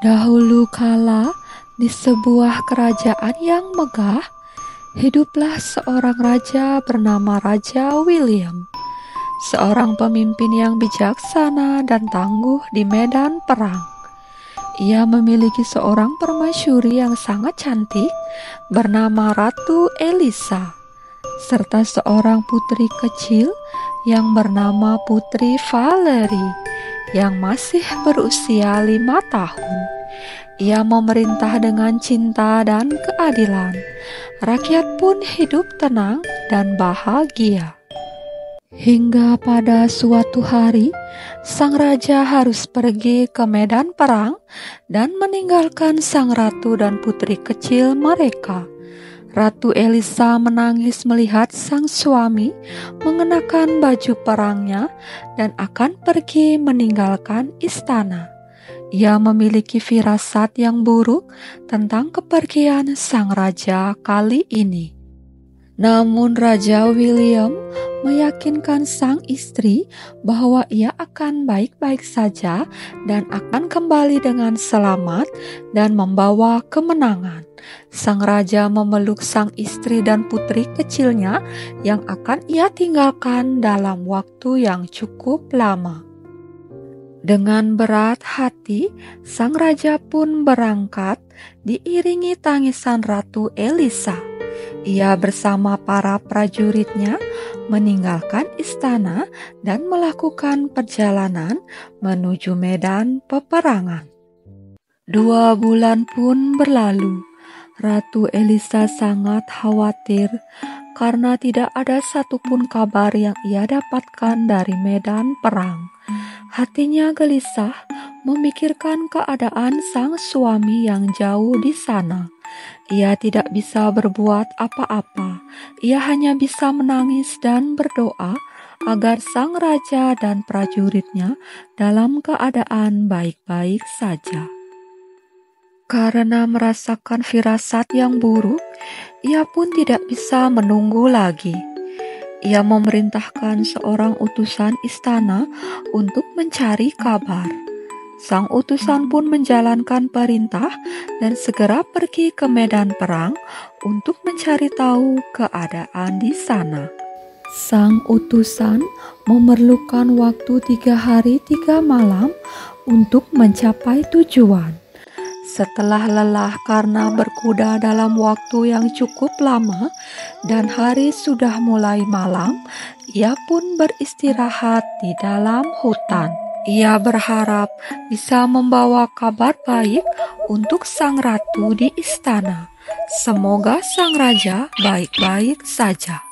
Dahulu kala, di sebuah kerajaan yang megah, hiduplah seorang raja bernama Raja William, seorang pemimpin yang bijaksana dan tangguh di medan perang. Ia memiliki seorang permaisuri yang sangat cantik bernama Ratu Elisa, serta seorang putri kecil yang bernama Putri Valerie yang masih berusia 5 tahun. Ia memerintah dengan cinta dan keadilan. Rakyat pun hidup tenang dan bahagia. Hingga pada suatu hari, sang raja harus pergi ke medan perang dan meninggalkan sang ratu dan putri kecil mereka. Ratu Elisa menangis melihat sang suami mengenakan baju perangnya dan akan pergi meninggalkan istana. Ia memiliki firasat yang buruk tentang kepergian sang raja kali ini. Namun Raja William meyakinkan sang istri bahwa ia akan baik-baik saja dan akan kembali dengan selamat dan membawa kemenangan. Sang raja memeluk sang istri dan putri kecilnya yang akan ia tinggalkan dalam waktu yang cukup lama. Dengan berat hati, sang raja pun berangkat diiringi tangisan Ratu Elisa. Ia bersama para prajuritnya meninggalkan istana dan melakukan perjalanan menuju medan peperangan. 2 bulan pun berlalu. Ratu Elisa sangat khawatir karena tidak ada satupun kabar yang ia dapatkan dari medan perang. Hatinya gelisah memikirkan keadaan sang suami yang jauh di sana. Ia tidak bisa berbuat apa-apa. Ia hanya bisa menangis dan berdoa agar sang raja dan prajuritnya dalam keadaan baik-baik saja. Karena merasakan firasat yang buruk, ia pun tidak bisa menunggu lagi. Ia memerintahkan seorang utusan istana untuk mencari kabar. Sang utusan pun menjalankan perintah dan segera pergi ke medan perang untuk mencari tahu keadaan di sana. Sang utusan memerlukan waktu 3 hari 3 malam untuk mencapai tujuan. Setelah lelah karena berkuda dalam waktu yang cukup lama dan hari sudah mulai malam, ia pun beristirahat di dalam hutan. Ia berharap bisa membawa kabar baik untuk sang ratu di istana. Semoga sang raja baik-baik saja.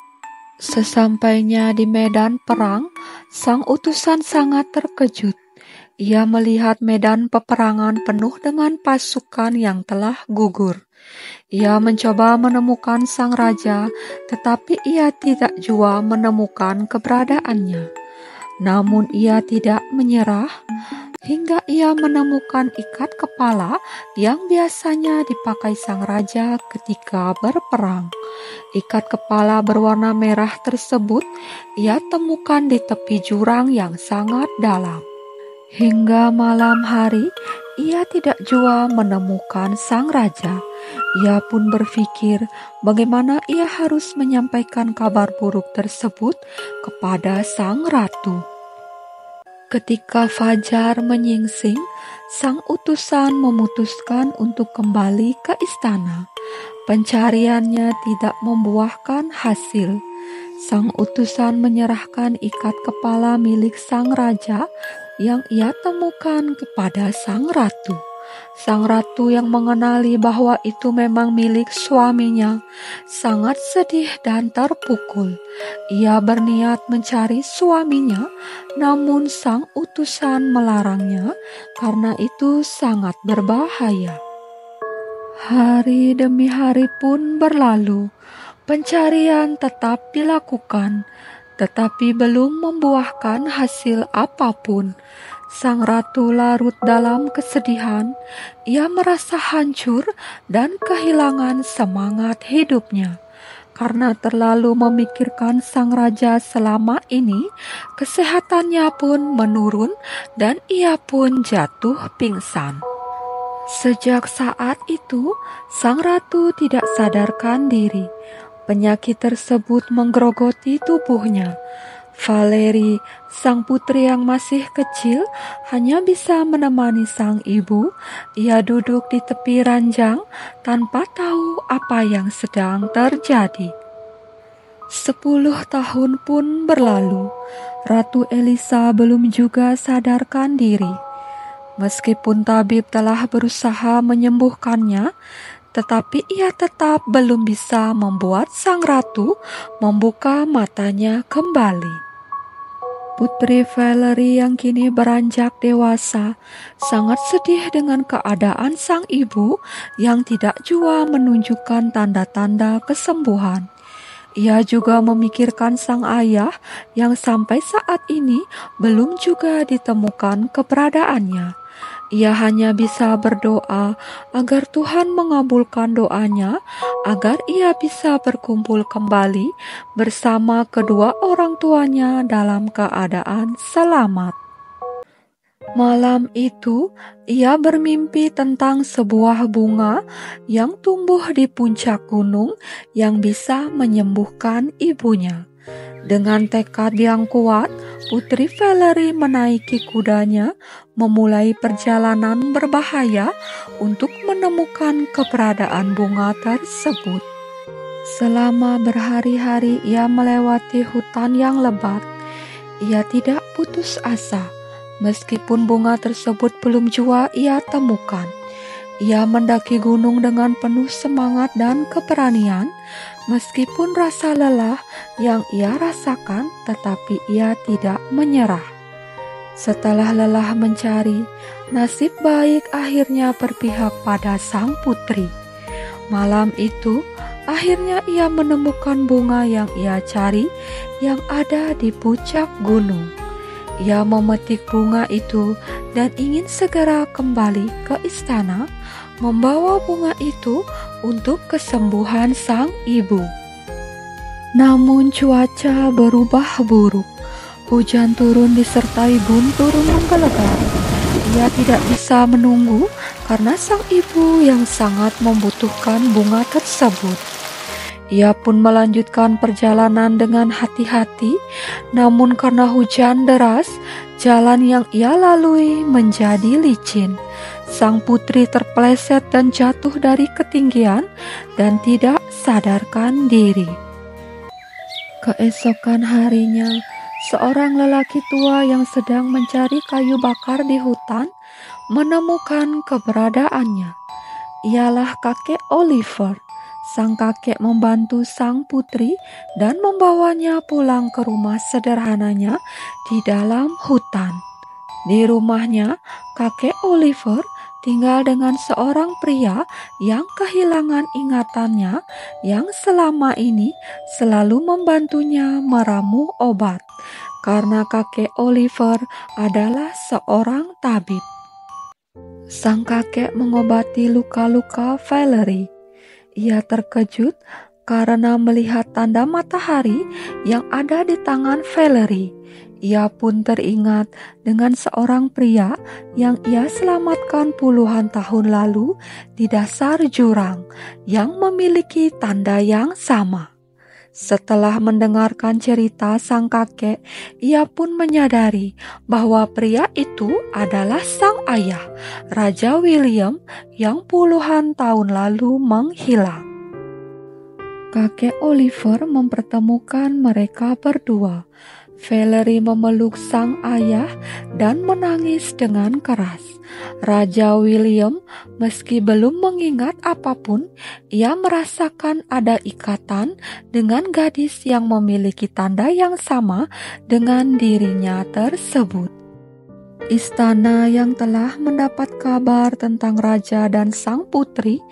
Sesampainya di medan perang, sang utusan sangat terkejut. Ia melihat medan peperangan penuh dengan pasukan yang telah gugur. Ia mencoba menemukan sang raja, tetapi ia tidak jua menemukan keberadaannya. Namun ia tidak menyerah hingga ia menemukan ikat kepala yang biasanya dipakai sang raja ketika berperang. Ikat kepala berwarna merah tersebut ia temukan di tepi jurang yang sangat dalam. Hingga malam hari, ia tidak jua menemukan sang raja. Ia pun berpikir bagaimana ia harus menyampaikan kabar buruk tersebut kepada sang ratu. Ketika fajar menyingsing, sang utusan memutuskan untuk kembali ke istana. Pencariannya tidak membuahkan hasil. Sang utusan menyerahkan ikat kepala milik sang raja yang ia temukan kepada sang ratu. Sang ratu yang mengenali bahwa itu memang milik suaminya sangat sedih dan terpukul. Ia berniat mencari suaminya, namun sang utusan melarangnya karena itu sangat berbahaya. Hari demi hari pun berlalu. Pencarian tetap dilakukan, tetapi belum membuahkan hasil apapun. Sang ratu larut dalam kesedihan. Ia merasa hancur dan kehilangan semangat hidupnya. Karena terlalu memikirkan sang raja selama ini, kesehatannya pun menurun dan ia pun jatuh pingsan. Sejak saat itu, sang ratu tidak sadarkan diri. Penyakit tersebut menggerogoti tubuhnya. Valeri, sang putri yang masih kecil, hanya bisa menemani sang ibu. Ia duduk di tepi ranjang tanpa tahu apa yang sedang terjadi. 10 tahun pun berlalu. Ratu Elisa belum juga sadarkan diri. Meskipun tabib telah berusaha menyembuhkannya, tetapi ia tetap belum bisa membuat sang ratu membuka matanya kembali. Putri Valerie yang kini beranjak dewasa sangat sedih dengan keadaan sang ibu yang tidak jua menunjukkan tanda-tanda kesembuhan. Ia juga memikirkan sang ayah yang sampai saat ini belum juga ditemukan keberadaannya. Ia hanya bisa berdoa agar Tuhan mengabulkan doanya, agar ia bisa berkumpul kembali bersama kedua orang tuanya dalam keadaan selamat. Malam itu, ia bermimpi tentang sebuah bunga yang tumbuh di puncak gunung yang bisa menyembuhkan ibunya. Dengan tekad yang kuat, Putri Valerie menaiki kudanya, memulai perjalanan berbahaya untuk menemukan keberadaan bunga tersebut. Selama berhari-hari ia melewati hutan yang lebat. Ia tidak putus asa, meskipun bunga tersebut belum jua ia temukan. Ia mendaki gunung dengan penuh semangat dan keberanian, meskipun rasa lelah yang ia rasakan, tetapi ia tidak menyerah. Setelah lelah mencari, nasib baik akhirnya berpihak pada sang putri. Malam itu, akhirnya ia menemukan bunga yang ia cari yang ada di puncak gunung. Ia memetik bunga itu dan ingin segera kembali ke istana, membawa bunga itu untuk kesembuhan sang ibu. Namun cuaca berubah buruk. Hujan turun disertai guntur menggelegar. Ia tidak bisa menunggu karena sang ibu yang sangat membutuhkan bunga tersebut. Ia pun melanjutkan perjalanan dengan hati-hati, namun karena hujan deras, jalan yang ia lalui menjadi licin. Sang putri terpeleset dan jatuh dari ketinggian dan tidak sadarkan diri. Keesokan harinya, seorang lelaki tua yang sedang mencari kayu bakar di hutan menemukan keberadaannya. Ialah kakek Oliver. Sang kakek membantu sang putri dan membawanya pulang ke rumah sederhananya di dalam hutan. Di rumahnya, kakek Oliver tinggal dengan seorang pria yang kehilangan ingatannya, yang selama ini selalu membantunya meramu obat, karena kakek Oliver adalah seorang tabib. Sang kakek mengobati luka-luka Valerie. Ia terkejut karena melihat tanda matahari yang ada di tangan Valerie. Ia pun teringat dengan seorang pria yang ia selamatkan puluhan tahun lalu di dasar jurang yang memiliki tanda yang sama. Setelah mendengarkan cerita sang kakek, ia pun menyadari bahwa pria itu adalah sang ayah, Raja William, yang puluhan tahun lalu menghilang. Kakek Oliver mempertemukan mereka berdua. Valerie memeluk sang ayah dan menangis dengan keras. Raja William, meski belum mengingat apapun, ia merasakan ada ikatan dengan gadis yang memiliki tanda yang sama dengan dirinya tersebut. Istana yang telah mendapat kabar tentang raja dan sang putri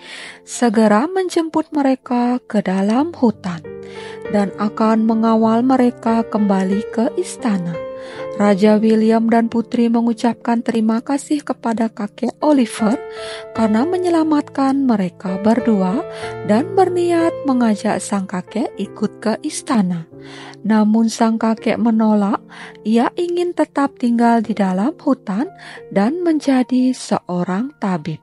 segera menjemput mereka ke dalam hutan dan akan mengawal mereka kembali ke istana. Raja William dan putri mengucapkan terima kasih kepada kakek Oliver karena menyelamatkan mereka berdua dan berniat mengajak sang kakek ikut ke istana. Namun sang kakek menolak. Ia ingin tetap tinggal di dalam hutan dan menjadi seorang tabib.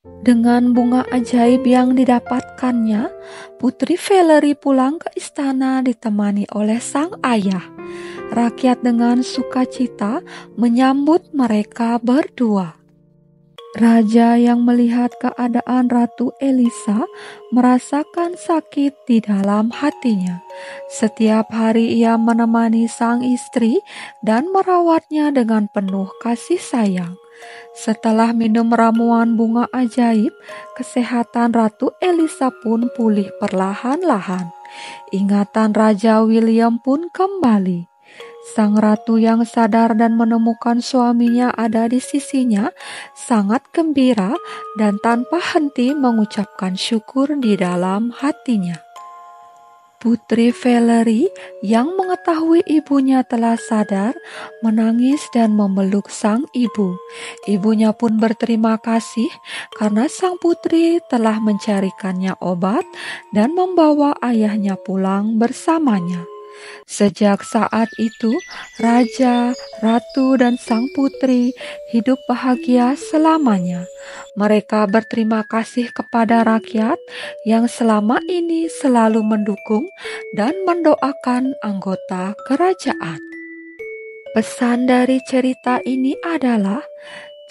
Dengan bunga ajaib yang didapatkannya, Putri Valerie pulang ke istana ditemani oleh sang ayah. Rakyat dengan sukacita menyambut mereka berdua. Raja yang melihat keadaan Ratu Elisa merasakan sakit di dalam hatinya. Setiap hari ia menemani sang istri dan merawatnya dengan penuh kasih sayang. Setelah minum ramuan bunga ajaib, kesehatan Ratu Elisa pun pulih perlahan-lahan. Ingatan Raja William pun kembali. Sang ratu yang sadar dan menemukan suaminya ada di sisinya sangat gembira dan tanpa henti mengucapkan syukur di dalam hatinya. Putri Valerie yang mengetahui ibunya telah sadar menangis dan memeluk sang ibu. Ibunya pun berterima kasih karena sang putri telah mencarikannya obat dan membawa ayahnya pulang bersamanya. Sejak saat itu, raja, ratu, dan sang putri hidup bahagia selamanya. Mereka berterima kasih kepada rakyat yang selama ini selalu mendukung dan mendoakan anggota kerajaan. Pesan dari cerita ini adalah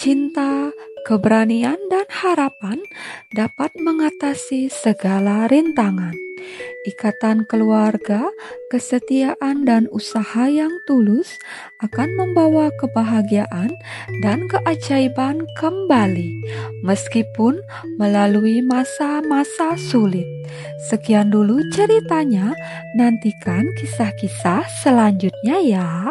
cinta, keberanian, dan harapan dapat mengatasi segala rintangan. Ikatan keluarga, kesetiaan, dan usaha yang tulus akan membawa kebahagiaan dan keajaiban kembali, meskipun melalui masa-masa sulit. Sekian dulu ceritanya, nantikan kisah-kisah selanjutnya ya.